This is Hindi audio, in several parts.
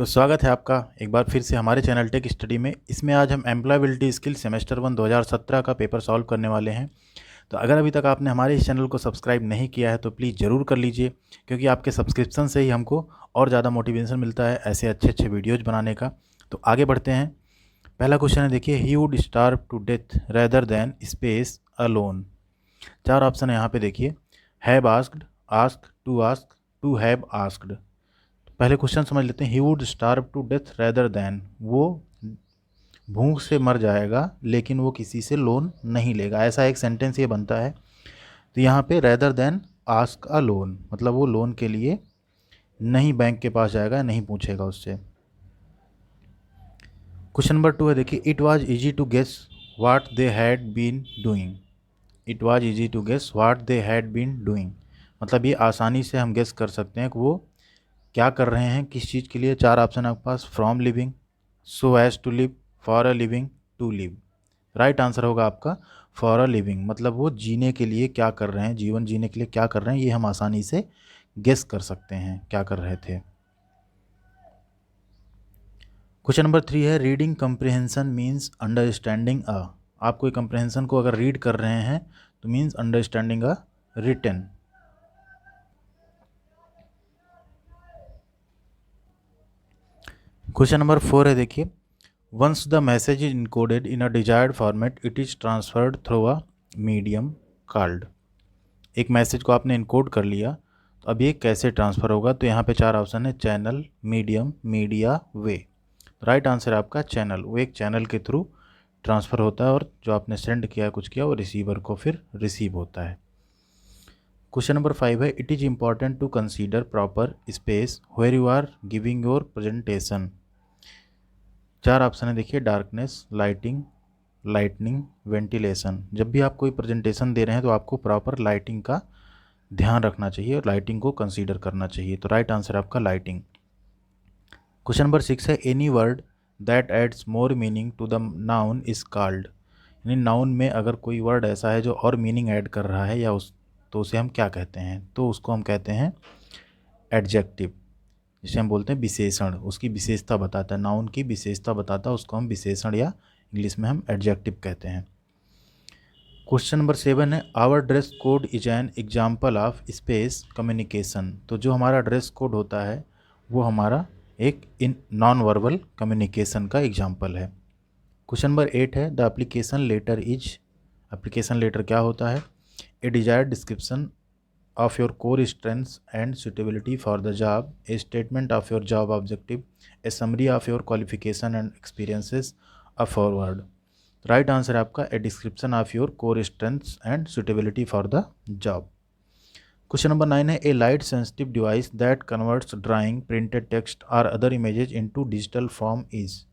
तो स्वागत है आपका एक बार फिर से हमारे चैनल टेक स्टडी में। इसमें आज हम एम्प्लॉयबिलिटी स्किल सेमेस्टर 1 2017 का पेपर सॉल्व करने वाले हैं। तो अगर अभी तक आपने हमारे इस चैनल को सब्सक्राइब नहीं किया है तो प्लीज़ ज़रूर कर लीजिए, क्योंकि आपके सब्सक्रिप्शन से ही हमको और ज़्यादा मोटिवेशन मिलता है ऐसे अच्छे अच्छे वीडियोज़ बनाने का। तो आगे बढ़ते हैं। पहला क्वेश्चन है, देखिए, he would starve to death rather than space alone. 4 option है यहाँ पे, देखिए, have asked, ask, to have asked. पहले क्वेश्चन समझ लेते हैं। He would starve to death rather than, वो भूख से मर जाएगा लेकिन वो किसी से लोन नहीं लेगा, ऐसा एक सेंटेंस ये बनता है। तो यहाँ पे rather than ask a loan, मतलब वो लोन के लिए नहीं बैंक के पास जाएगा, नहीं पूछेगा उससे। क्वेश्चन नंबर 2 है, देखिए, it was easy to guess what they had been doing. It was easy to guess what they had been doing, मतलब ये आसानी से हम गेस कर सकते हैं कि वो क्या कर रहे हैं, किस चीज़ के लिए। 4 ऑप्शन है आपके पास, from living, so as to live, for a living, to live. Right answer होगा आपका फॉर अ लिविंग, मतलब वो जीने के लिए क्या कर रहे हैं, जीवन जीने के लिए क्या कर रहे हैं, ये हम आसानी से गेस कर सकते हैं क्या कर रहे थे। क्वेश्चन नंबर 3 है, रीडिंग कंप्रिहेंशन मीन्स अंडरस्टैंडिंग अ। आप कोई कंप्रिहेंशन को अगर रीड कर रहे हैं तो means understanding a written. Question number 4 है, देखिए, once the message is encoded in a desired format it is transferred through a medium called. एक मैसेज को आपने इनकोड कर लिया, तो अब ये कैसे ट्रांसफ़र होगा। तो यहाँ पे 4 ऑप्शन है, चैनल, मीडियम, मीडिया, वे। राइट आंसर है आपका चैनल। वो एक चैनल के थ्रू ट्रांसफ़र होता है और जो आपने सेंड किया कुछ किया वो रिसीवर को फिर रिसीव होता है। क्वेश्चन नंबर 5 है, it is important to consider proper space where you are giving your presentation. 4 option है, देखिए, डार्कनेस, लाइटिंग, लाइटनिंग, वेंटिलेशन। जब भी आप कोई प्रेजेंटेशन दे रहे हैं तो आपको प्रॉपर लाइटिंग का ध्यान रखना चाहिए और लाइटिंग को कंसीडर करना चाहिए। तो राइट आंसर है आपका लाइटिंग। क्वेश्चन नंबर 6 है, any word that adds more meaning to the noun is called. यानी नाउन में अगर कोई वर्ड ऐसा है जो और मीनिंग ऐड कर रहा है या उस, तो उसे हम क्या कहते हैं। तो उसको हम कहते हैं एडजेक्टिव, जिसे हम बोलते हैं विशेषण। उसकी विशेषता बताता है, नाउन की विशेषता बताता है, उसको हम विशेषण या इंग्लिश में हम एडजेक्टिव कहते हैं। क्वेश्चन नंबर 7 है, our dress code is an example of space communication. तो जो हमारा ड्रेस कोड होता है वो हमारा एक इन नॉन वर्बल कम्युनिकेशन का एग्जाम्पल है। क्वेश्चन नंबर 8 है, the application letter is. Application letter क्या होता है। A desired description of your core strengths and suitability for the job, a statement of your job objective, a summary of your qualification and experiences, a forward। Right answer है आपका a description of your core strengths and suitability for the job. Question number 9 है, a light sensitive device that converts drawing, printed text और other images into digital form is.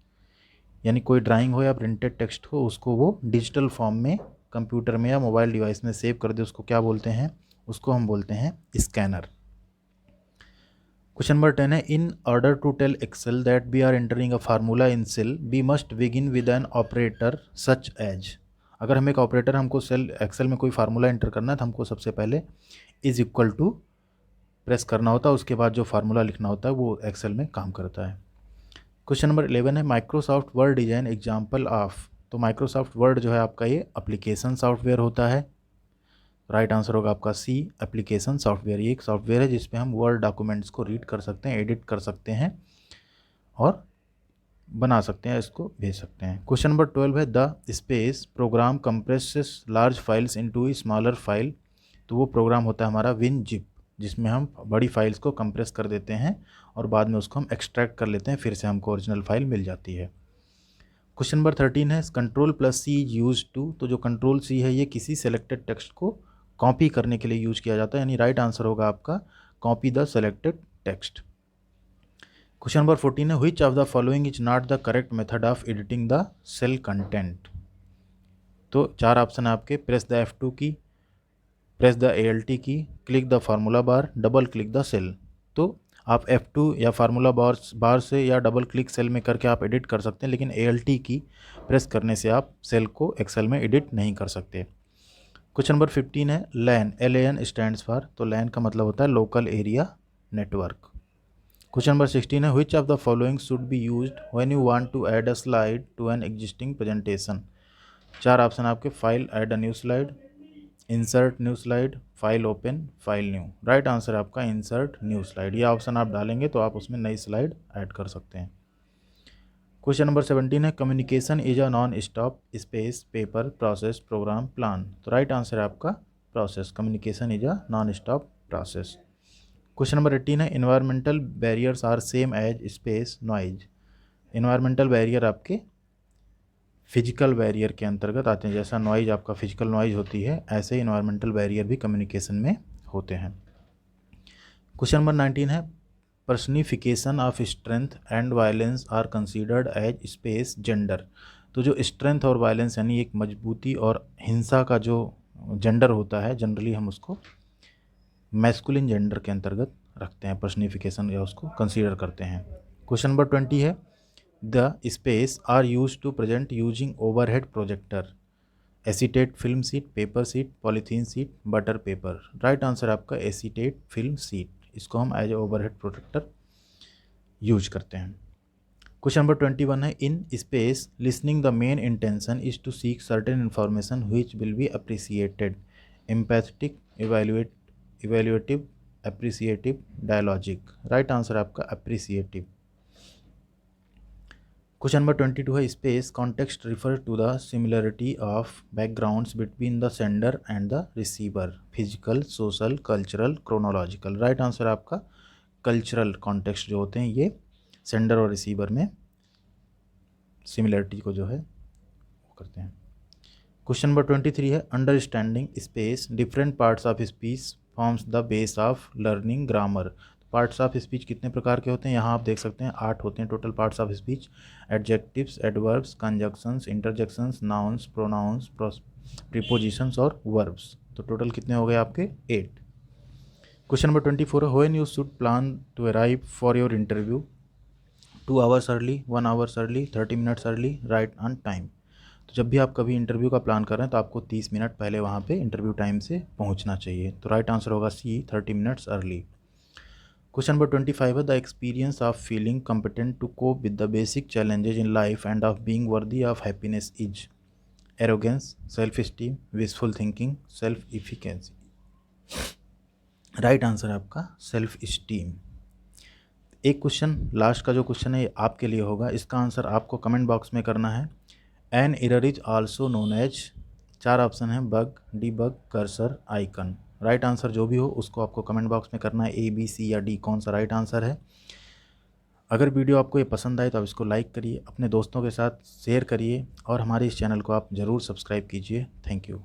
यानी कोई ड्राइंग हो या प्रिंटेड टेक्स्ट हो, उसको वो डिजिटल फॉर्म में कंप्यूटर में या मोबाइल डिवाइस में सेव कर दे, उसको क्या बोलते हैं। उसको हम बोलते हैं स्कैनर। क्वेश्चन नंबर 10 है, in order to tell Excel that we are entering a formula in cell we must begin with an operator such as. अगर हम एक ऑपरेटर, हमको सेल एक्सेल में कोई फार्मूला एंटर करना है तो हमको सबसे पहले इज इक्वल टू प्रेस करना होता है, उसके बाद जो फार्मूला लिखना होता है वो एक्सेल में काम करता है। क्वेश्चन नंबर 11 है, Microsoft word is an example of. तो माइक्रोसॉफ्ट वर्ड जो है आपका ये एप्लीकेशन सॉफ्टवेयर होता है। राइट आंसर होगा आपका सी, एप्लीकेशन सॉफ्टवेयर। ये एक सॉफ्टवेयर है जिसपे हम वर्ड डॉक्यूमेंट्स को रीड कर सकते हैं, एडिट कर सकते हैं और बना सकते हैं, इसको भेज सकते हैं। क्वेश्चन नंबर 12 है, the space program compresses large files into smaller file. तो वो प्रोग्राम होता है हमारा विनजिप, जिसमें हम बड़ी फाइल्स को कंप्रेस कर देते हैं और बाद में उसको हम एक्सट्रैक्ट कर लेते हैं, फिर से हमको ओरिजिनल फाइल मिल जाती है। क्वेश्चन नंबर 13 है, control plus C is use to. तो जो कंट्रोल सी है ये किसी सेलेक्टेड टेक्स्ट को कॉपी करने के लिए यूज किया जाता है, यानी राइट आंसर होगा आपका copy the selected text. Question number 14 है, which of the following is not the correct method of editing the cell content. तो 4 ऑप्शन है आपके, press the F2 key, press the ALT key, click the formula bar, double click the cell. तो आप F2 या फार्मूला बार से या डबल क्लिक सेल में करके आप एडिट कर सकते हैं, लेकिन ALT की प्रेस करने से आप सेल को एक्सेल में एडिट नहीं कर सकते। क्वेश्चन नंबर 15 है, LAN, LAN स्टैंड्स फॉर। तो LAN का मतलब होता है local area network. Question number 16 है which of the following should be used when you want to add a slide to an existing presentation. 4 option आपके, file add a new slide, insert new slide, file open, file new. Right answer आपका इंसर्ट न्यू स्लाइड। ये ऑप्शन आप डालेंगे तो आप उसमें नई स्लाइड ऐड कर सकते हैं। क्वेश्चन नंबर 17 है communication is a non stop space paper process program plan. तो राइट आंसर है आपका process. Communication is a non stop process. Question number 18 है environmental barriers are same as space noise. Environmental barrier आपके फिजिकल बैरियर के अंतर्गत आते हैं। जैसा नॉइज आपका फिजिकल नॉइज होती है, ऐसे इन्वायरमेंटल बैरियर भी कम्युनिकेशन में होते हैं। क्वेश्चन नंबर 19 है personification of strength and violence are considered as space gender. तो जो स्ट्रेंथ और वायलेंस यानी एक मजबूती और हिंसा का जो जेंडर होता है, जनरली हम उसको मैस्कुलिन जेंडर के अंतर्गत रखते हैं, पर्सनिफिकेशन या उसको कंसीडर करते हैं। क्वेश्चन नंबर 20 है the space are use to present using overhead projector, acetate film sheet, paper sheet, polythene sheet, butter paper. Right answer आपका एसीटेट फिल्म सीट। इसको हम as a overhead projector use करते हैं। क्वेश्चन नंबर 21 है in space listening the main intention is to seek certain information which will be appreciated, empathetic, evaluative, appreciative, dialogic. Right answer आपका अप्रिसिएटिव। क्वेश्चन नंबर 22 है space context refer to the similarity of backgrounds between the sender and the receiver, physical, social, cultural, chronological. Right answer आपका कल्चरल कॉन्टेक्स्ट जो होते हैं ये सेंडर और रिसीवर में सिमिलरिटी को जो है वो करते हैं। क्वेश्चन नंबर 23 है understanding space different parts of speech forms the base of learning grammar. Parts of speech कितने प्रकार के होते हैं, यहाँ आप देख सकते हैं 8 होते हैं total parts of speech. Adjectives, adverbs, conjunctions, interjections, nouns, pronouns, prepositions और वर्ब्स। तो टोटल कितने हो गए आपके 8। क्वेश्चन नंबर 24 है when you should plan to arrive for your interview, 2 hours early, 1 hours early, 30 minutes early, right on time. तो जब भी आप कभी इंटरव्यू का प्लान कर रहे हैं तो आपको 30 मिनट पहले वहाँ पे इंटरव्यू टाइम से पहुँचना चाहिए। तो राइट आंसर होगा C, 30 minutes early. Question number 25 है the experience of feeling competent to cope with the basic challenges in life and of being worthy of happiness is arrogance, self esteem, wishful thinking, self efficiency. Right answer है आपका सेल्फ स्टीम। एक क्वेश्चन लास्ट का जो क्वेश्चन है ये आपके लिए होगा, इसका आंसर आपको कमेंट बॉक्स में करना है। An error is also known as, 4 option है bug, debug, cursor, icon. Right answer जो भी हो उसको आपको कमेंट बॉक्स में करना है, ए, बी, सी या डी कौन सा राइट आंसर है। अगर वीडियो आपको ये पसंद आए तो आप इसको लाइक करिए, अपने दोस्तों के साथ शेयर करिए और हमारे इस चैनल को आप ज़रूर सब्सक्राइब कीजिए। Thank you.